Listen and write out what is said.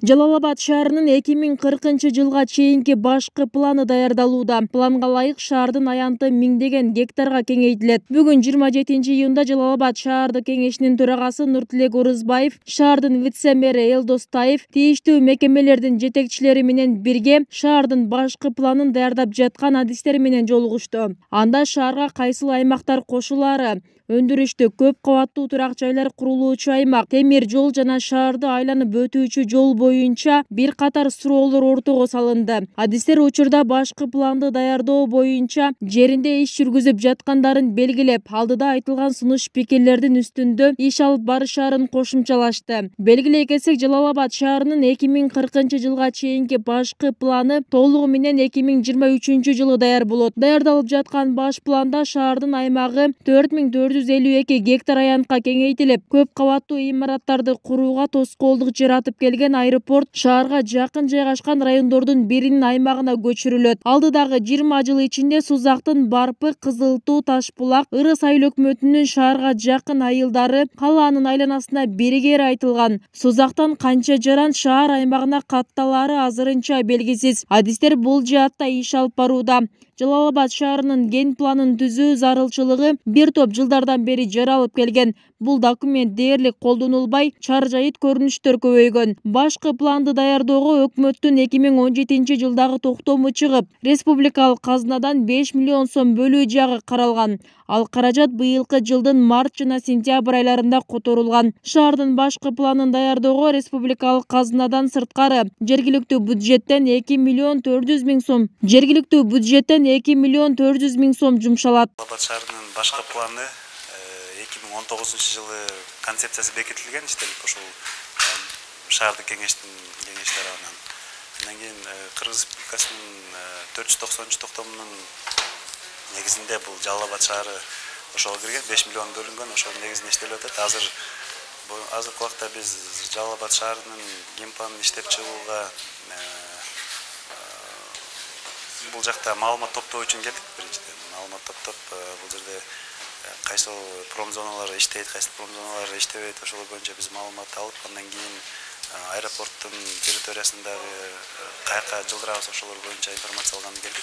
Жалал Абад шаарынын 2040 жылга чейинки башкы планы даярдалууда. Планга ылайык шаардын аянты миңдеген гектарга кеңейтилет. Бүгүн 27 июнда Жалал Абад шаардык кеңешинин төрагасы Нуртилек Орузбаев, шаардын вице-мэри Элдос Таев, тийиштүү мекемелердин жетекчилери менен бирге шаардын башкы планын даярдап жаткан адистер менен жолугушту. Анда шаарга кайсыл аймактар кошулаары, өндүрүштү, көп кабаттуу турак жайлар курулуучу аймак, темир жол жана шаарды айланып өтүүчү жол боюнча бир катар суроолор ортого салынды. Адистер учурда башкы планды даярдоо боюнча жеринде иш жүргүзүп жаткандарын белгилеп, алдыда айтылган сунуш пикирлердин үстүндө иш алып барышаарын кошумчалашты. Белгилей кетсек, Жалал Абад шаарынын 2040 жылга чейинки башкы планы толугу менен 2023 жылы даяр болот. Даярдалып жаткан баш планда шаардын аймагы 4452 гектар аянтка кеңейтилип, көп кабаттуу имараттарды курууга тоскоолдук жаратып келген аэропорт шаарга жакын жайгашкан райондордун биринин аймагына көчүрүлөт. Алдыдагы 20 жыл ичинде Сузактын Барпы, Кызыл Тоо, Ташбулак, Ырыс айыл өкмөтүнүн шаарга жакын айылдары калаанын айланасына биригери айтылган. Сузактан канча жаран шаар аймагына катталаары азырынча белгисиз. Адистер бул жаатта иш алып барууда. Жалал Абад шаарынын ген планын түзүү зарылчылыгы бир топ жылдардан бери жаралып келген. Бул документ дээрлик колдонулбай, чаржайыт көрүнүштөр көбөйгөн. Башкы планды даярдоого өкмөттүн 2017 жылдагы токтому чыгып, республикалык казынадан 5 миллион сом бөлүү жагы каралган. Ал каражат быйылкы жылдын март жана сентябрь айларында которулган. Шаардын башкы планын даярдоого республикалык казынадан сырткары жергиликтүү бюджеттен 2 миллион 400 миң сом, 2 миллион 400 миң сом жумшалат. Абад шаарынын башкы планы 2019 жылы концепциясы бекитилген, иштелип ошол шаардык кеңештин тарабынан. Андан кийин Кыргыз Республикасынын 490-токтомунун негизинде бул Жалал Абад шаары ошого кирген, 5 миллион бөлүнгөн, ошонун негизинде иштелип атат. Азыркы убакта биз Жалал Абад шаарынын ген планын иштеп чыгууга бул жакта маалымат топтоо үчүн келдик. Биринчиден маалымат топтоп, бул жерде кайсыл промзоналар иштейт, кайсыл промзоналар иштебейт, ошол боюнча биз маалымат алып, андан кийин аэропорттун территориясындагы каяка жылдырабыз, ошолор боюнча информация алганы келдик.